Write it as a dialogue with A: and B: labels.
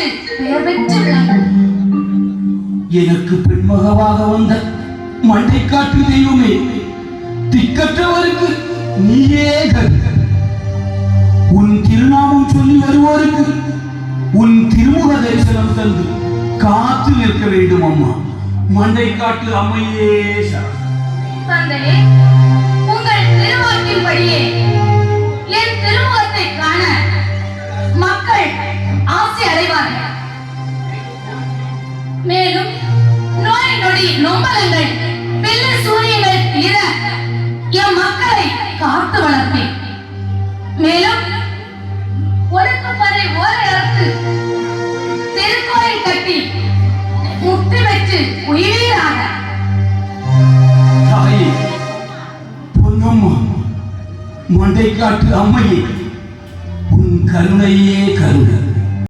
A: என்று பெயர் பெற்று விளங்கும்.
B: எனக்கு பெண்மகவாக வந்த மண்டைக்காட்டு தெய்வமே, திக்கற்றவருக்கு நீயே கதி. உன் திருநாமம் சொல்லி வருவோருக்கு உன் திருமுக தரிசனம் தந்து காத்து நிற்க வேண்டும் அம்மா. மண்டைக்காட்டு அம்மையே
A: தந்தையே, உங்கள் திருவாக்கின்படியே என் திருமுகத்தை காண மக்கள் ஆசை அடைவார்கள். மேலும் நோய் நொடி நொம்பலங்கள் வெள்ள சூரியங்கள் தீர என் மக்களை காத்து வளர்ப்பேன். மேலும் ஒடுக்குப்பதை ஓரையறுத்து திருக்கோயில் கட்டி முக்தி பெற்று உயிராக
B: தாயே, பொன்னம்மா, மண்டைக்காட்டு அம்மையே, உன் கருணையே கருணை.